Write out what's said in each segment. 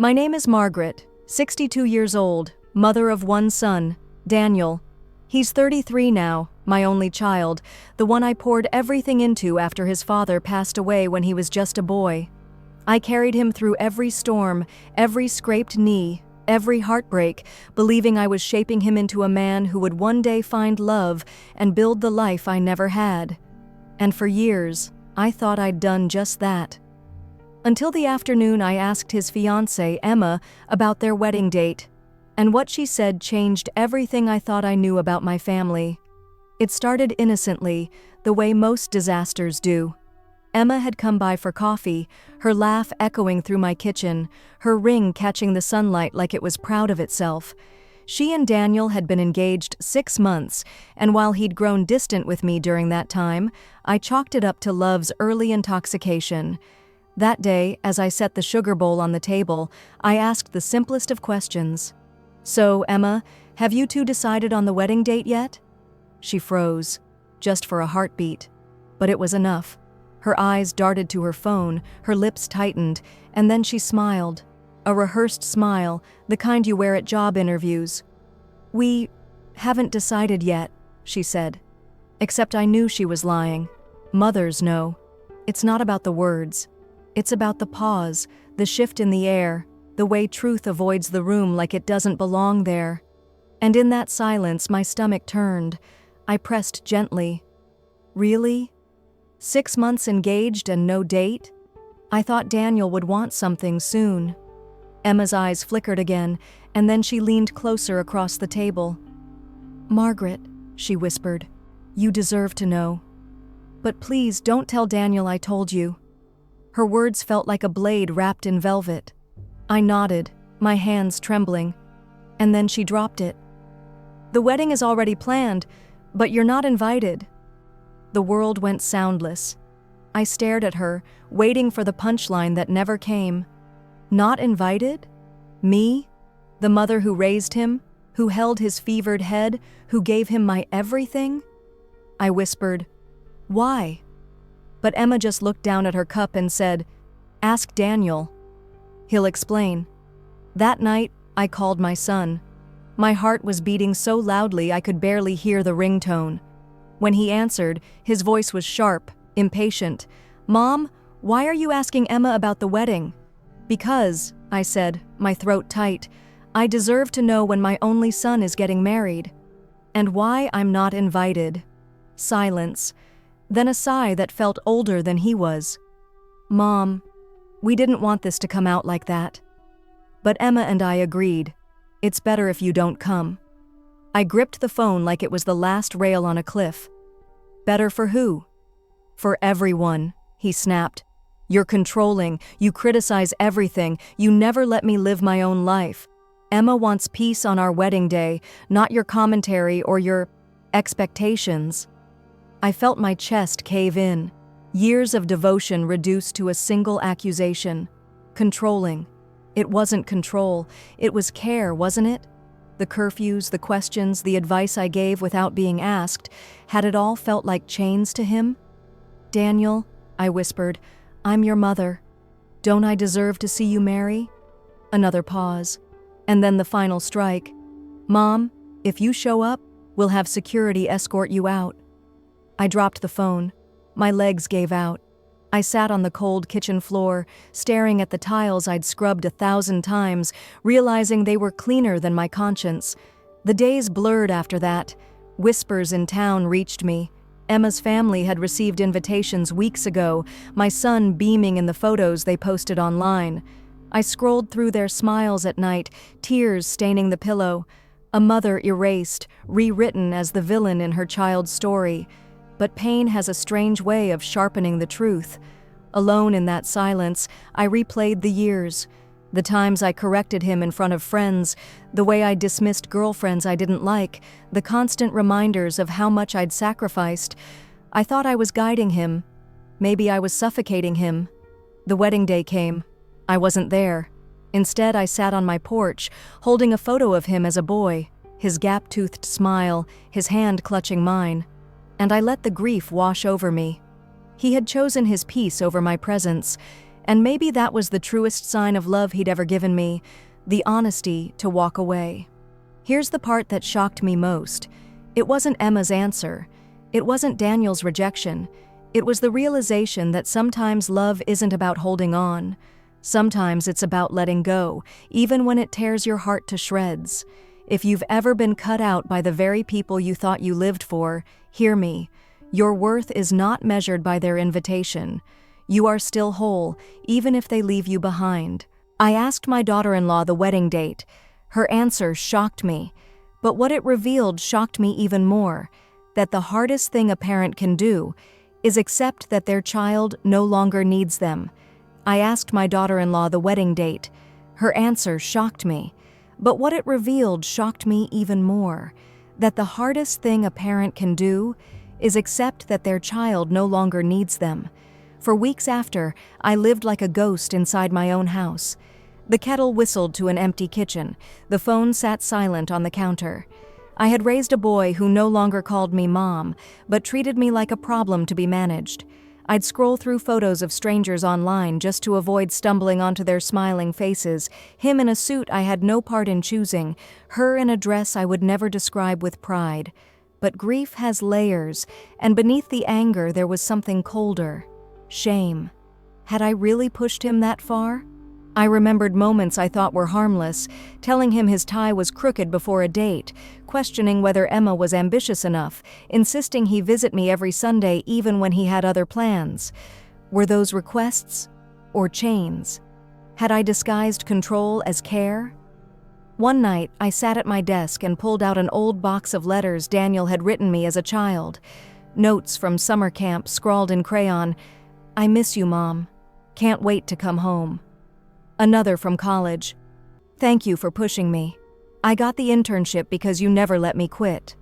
My name is Margaret, 62 years old, mother of one son, Daniel. He's 33 now, my only child, the one I poured everything into after his father passed away when he was just a boy. I carried him through every storm, every scraped knee, every heartbreak, believing I was shaping him into a man who would one day find love and build the life I never had. And for years, I thought I'd done just that. Until the afternoon I asked his fiancée, Emma, about their wedding date, and what she said changed everything I thought I knew about my family. It started innocently, the way most disasters do. Emma had come by for coffee, her laugh echoing through my kitchen, her ring catching the sunlight like it was proud of itself. She and Daniel had been engaged 6 months, and while he'd grown distant with me during that time, I chalked it up to love's early intoxication. That day, as I set the sugar bowl on the table, I asked the simplest of questions. "So, Emma, have you two decided on the wedding date yet?" She froze, just for a heartbeat. But it was enough. Her eyes darted to her phone, her lips tightened, and then she smiled. A rehearsed smile, the kind you wear at job interviews. "We haven't decided yet," she said. Except I knew she was lying. Mothers know. It's not about the words. It's about the pause, the shift in the air, the way truth avoids the room like it doesn't belong there. And in that silence, my stomach turned. I pressed gently. "Really? 6 months engaged and no date? I thought Daniel would want something soon." Emma's eyes flickered again, and then she leaned closer across the table. "Margaret," she whispered, "you deserve to know. But please don't tell Daniel I told you." Her words felt like a blade wrapped in velvet. I nodded, my hands trembling, and then she dropped it. "The wedding is already planned, but you're not invited." The world went soundless. I stared at her, waiting for the punchline that never came. Not invited? Me? The mother who raised him, who held his fevered head, who gave him my everything? I whispered, "Why?" But Emma just looked down at her cup and said, "Ask Daniel. He'll explain." That night, I called my son. My heart was beating so loudly I could barely hear the ringtone. When he answered, his voice was sharp, impatient. "Mom, why are you asking Emma about the wedding?" "Because," I said, my throat tight, "I deserve to know when my only son is getting married. And why I'm not invited." Silence. Then a sigh that felt older than he was. "Mom, we didn't want this to come out like that." But Emma and I agreed. "It's better if you don't come." I gripped the phone like it was the last rail on a cliff. "Better for who?" "For everyone," he snapped. "You're controlling, you criticize everything, you never let me live my own life. Emma wants peace on our wedding day, not your commentary or your expectations." I felt my chest cave in. Years of devotion reduced to a single accusation. Controlling. It wasn't control, it was care, wasn't it? The curfews, the questions, the advice I gave without being asked, had it all felt like chains to him? "Daniel," I whispered, "I'm your mother. Don't I deserve to see you marry?" Another pause. And then the final strike. "Mom, if you show up, we'll have security escort you out." I dropped the phone. My legs gave out. I sat on the cold kitchen floor, staring at the tiles I'd scrubbed 1,000 times, realizing they were cleaner than my conscience. The days blurred after that. Whispers in town reached me. Emma's family had received invitations weeks ago, my son beaming in the photos they posted online. I scrolled through their smiles at night, tears staining the pillow. A mother erased, rewritten as the villain in her child's story. But pain has a strange way of sharpening the truth. Alone in that silence, I replayed the years. The times I corrected him in front of friends, the way I dismissed girlfriends I didn't like, the constant reminders of how much I'd sacrificed. I thought I was guiding him. Maybe I was suffocating him. The wedding day came. I wasn't there. Instead, I sat on my porch, holding a photo of him as a boy, his gap-toothed smile, his hand clutching mine. And I let the grief wash over me. He had chosen his peace over my presence, And maybe that was the truest sign of love he'd ever given me, the honesty to walk away. Here's the part that shocked me most. It wasn't Emma's answer. It wasn't Daniel's rejection. It was the realization that sometimes love isn't about holding on. Sometimes it's about letting go, even when it tears your heart to shreds. If you've ever been cut out by the very people you thought you lived for, hear me. Your worth is not measured by their invitation. You are still whole, even if they leave you behind. I asked my daughter-in-law the wedding date. Her answer shocked me. But what it revealed shocked me even more, that the hardest thing a parent can do is accept that their child no longer needs them. I asked my daughter-in-law the wedding date. Her answer shocked me. But what it revealed shocked me even more, that the hardest thing a parent can do is accept that their child no longer needs them. For weeks after, I lived like a ghost inside my own house. The kettle whistled to an empty kitchen. The phone sat silent on the counter. I had raised a boy who no longer called me mom, but treated me like a problem to be managed. I'd scroll through photos of strangers online just to avoid stumbling onto their smiling faces, him in a suit I had no part in choosing, her in a dress I would never describe with pride. But grief has layers, and beneath the anger there was something colder. Shame. Had I really pushed him that far? I remembered moments I thought were harmless, telling him his tie was crooked before a date, questioning whether Emma was ambitious enough, insisting he visit me every Sunday even when he had other plans. Were those requests or chains? Had I disguised control as care? One night, I sat at my desk and pulled out an old box of letters Daniel had written me as a child. Notes from summer camp scrawled in crayon, "I miss you, Mom. Can't wait to come home." Another from college. "Thank you for pushing me. I got the internship because you never let me quit."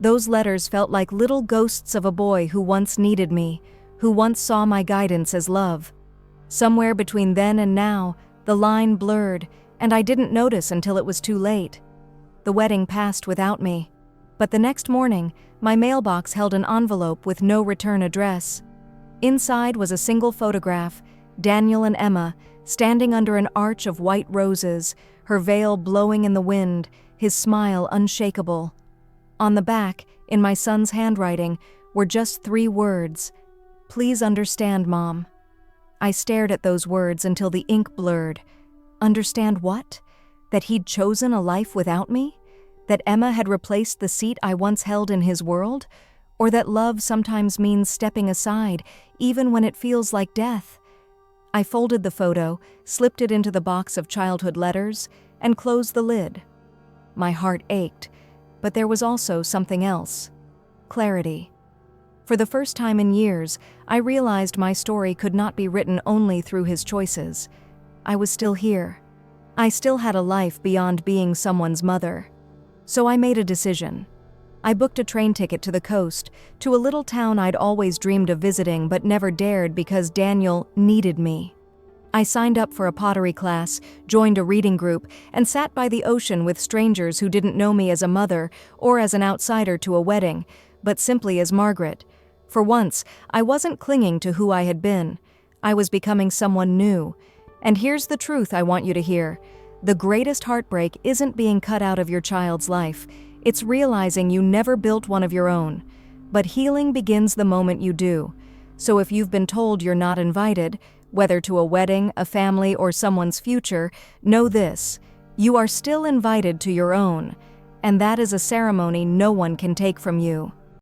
Those letters felt like little ghosts of a boy who once needed me, who once saw my guidance as love. Somewhere between then and now, the line blurred, and I didn't notice until it was too late. The wedding passed without me. But the next morning, my mailbox held an envelope with no return address. Inside was a single photograph, Daniel and Emma, standing under an arch of white roses, her veil blowing in the wind, his smile unshakable. On the back, in my son's handwriting, were just 3 words, "Please understand, Mom." I stared at those words until the ink blurred. Understand what? That he'd chosen a life without me? That Emma had replaced the seat I once held in his world? Or that love sometimes means stepping aside, even when it feels like death? I folded the photo, slipped it into the box of childhood letters, and closed the lid. My heart ached, but there was also something else. Clarity. For the first time in years, I realized my story could not be written only through his choices. I was still here. I still had a life beyond being someone's mother. So I made a decision. I booked a train ticket to the coast, to a little town I'd always dreamed of visiting but never dared because Daniel needed me. I signed up for a pottery class, joined a reading group, and sat by the ocean with strangers who didn't know me as a mother or as an outsider to a wedding, but simply as Margaret. For once, I wasn't clinging to who I had been. I was becoming someone new. And here's the truth I want you to hear. The greatest heartbreak isn't being cut out of your child's life. It's realizing you never built one of your own. But healing begins the moment you do. So if you've been told you're not invited, whether to a wedding, a family, or someone's future, know this: you are still invited to your own. And that is a ceremony no one can take from you.